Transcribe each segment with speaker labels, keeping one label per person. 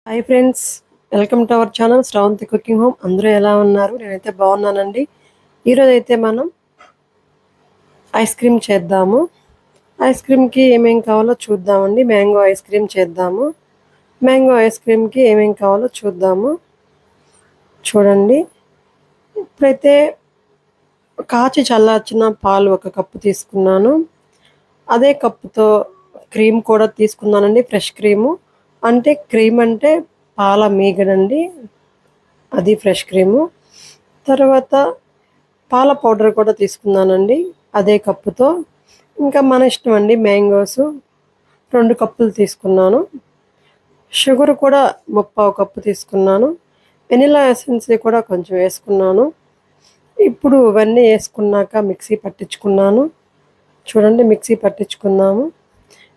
Speaker 1: Hi friends, welcome to our channel Sravanthi cooking home. అందరూ ఎలా ఉన్నారు? నేనైతే బాగున్నానండి. ఈరోజు అయితే మనం ఐస్ క్రీమ్ చేద్దాము. ఐస్ క్రీమ్కి ఏమేమి కావాలో చూద్దామండి. మ్యాంగో ఐస్ క్రీమ్ చేద్దాము. మ్యాంగో ఐస్ క్రీమ్కి ఏమేమి కావాలో చూద్దాము. చూడండి, ఇప్పుడైతే కాచి చల్లార్చిన పాలు 1 కప్పు తీసుకున్నాను. అదే కప్పుతో క్రీమ్ కూడా తీసుకున్నానండి. ఫ్రెష్ క్రీము అంటే క్రీమ్ అంటే పాల మీగడండి, అది ఫ్రెష్ క్రీము. తర్వాత పాల పౌడర్ కూడా తీసుకున్నానండి అదే కప్పుతో. ఇంకా మన ఇష్టం అండి. మ్యాంగోస్ 2 కప్పులు తీసుకున్నాను. షుగర్ కూడా 3/4 కప్పు తీసుకున్నాను. వెనిలా ఎసెన్స్ కూడా కొంచెం వేసుకున్నాను. ఇప్పుడు ఇవన్నీ వేసుకున్నాక మిక్సీ పట్టించుకున్నాను. చూడండి, మిక్సీ పట్టించుకున్నాము.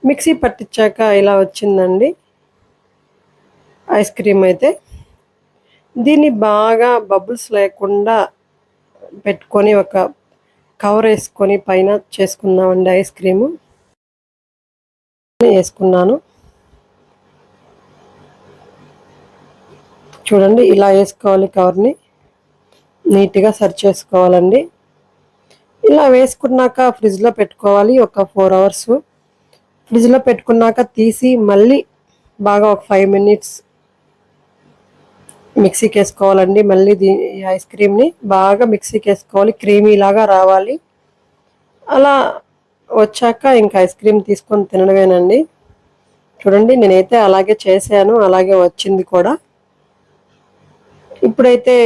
Speaker 1: మిక్సీ పట్టించాక ఇలా వచ్చిందండి ఐస్ క్రీమ్ అయితే. దీన్ని బాగా బబుల్స్ లేకుండా పెట్టుకొని ఒక కవర్ వేసుకొని పైన చేసుకుందామండి ఐస్ క్రీము. వేసుకున్నాను. చూడండి, ఇలా వేసుకోవాలి. కవర్ని నీట్గా సర్చ్ చేసుకోవాలండి. ఇలా వేసుకున్నాక ఫ్రిడ్జ్లో పెట్టుకోవాలి ఒక 4 అవర్స్. ఫ్రిడ్జ్లో పెట్టుకున్నాక తీసి మళ్ళీ బాగా ఒక 5 మినిట్స్ మిక్సీకి వేసుకోవాలండి. మళ్ళీ ఈ ఐస్ క్రీమ్ని బాగా మిక్సీకి వేసుకోవాలి. క్రీమీ లాగా రావాలి. అలా వచ్చాక ఇంకా ఐస్ క్రీమ్ తీసుకొని తినడమేనండి. చూడండి, నేనైతే అలాగే చేశాను, అలాగే వచ్చింది కూడా. ఇప్పుడైతే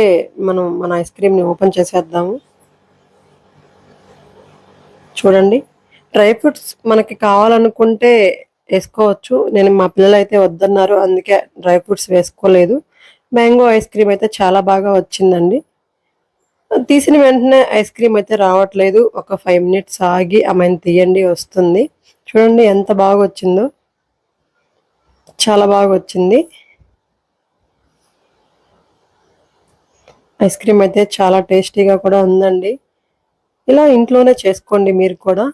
Speaker 1: మనం మన ఐస్ క్రీమ్ని ఓపెన్ చేసేద్దాము. చూడండి, డ్రై ఫ్రూట్స్ మనకి కావాలనుకుంటే వేసుకోవచ్చు. నేను మా పిల్లలు అయితే వద్దన్నారు, అందుకే డ్రై ఫ్రూట్స్ వేసుకోలేదు. మ్యాంగో ఐస్ క్రీమ్ అయితే చాలా బాగా వచ్చిందండి. తీసిన వెంటనే ఐస్ క్రీమ్ అయితే రావట్లేదు. ఒక 5 మినిట్స్ ఆగి ఆమెను తీయండి, వస్తుంది. చూడండి ఎంత బాగా వచ్చిందో, చాలా బాగా వచ్చింది. ఐస్ క్రీమ్ అయితే చాలా టేస్టీగా కూడా ఉందండి. ఇలా ఇంట్లోనే చేసుకోండి మీరు కూడా.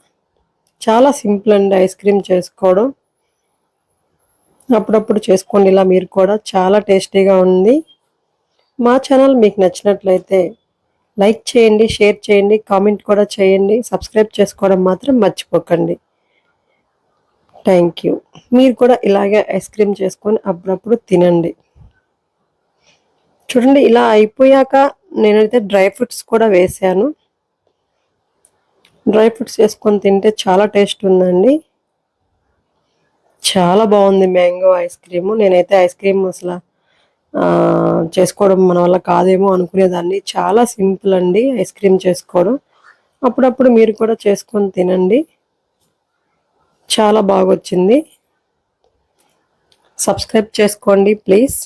Speaker 1: చాలా సింపుల్ అండి ఐస్ క్రీమ్ చేసుకోవడం. అప్పుడప్పుడు చేసుకోండి ఇలా మీరు కూడా. చాలా టేస్టీగా ఉంది. మా ఛానల్ మీకు నచ్చినట్లయితే లైక్ చేయండి, షేర్ చేయండి, కామెంట్ కూడా చేయండి. సబ్స్క్రైబ్ చేసుకోవడం మాత్రం మర్చిపోకండి. Thank you. మీరు కూడా ఇలాగే ఐస్ క్రీమ్ చేసుకొని అప్పుడప్పుడు తినండి. చూడండి, ఇలా అయిపోయాక నేనైతే డ్రై ఫ్రూట్స్ కూడా వేసాను. డ్రై ఫ్రూట్స్ వేసుకొని తింటే చాలా టేస్ట్ ఉందండి. చాలా బాగుంది మ్యాంగో ఐస్ క్రీము. నేనైతే ఐస్ క్రీమ్ అసలు చేసుకోవడం మన వల్ల కాదేమో అనుకునేదాన్ని. చాలా సింపుల్ అండి ఐస్ క్రీమ్ చేసుకోవడం. అప్పుడప్పుడు మీరు కూడా చేసుకొని తినండి. చాలా బాగా వచ్చింది. సబ్స్క్రైబ్ చేసుకోండి ప్లీజ్.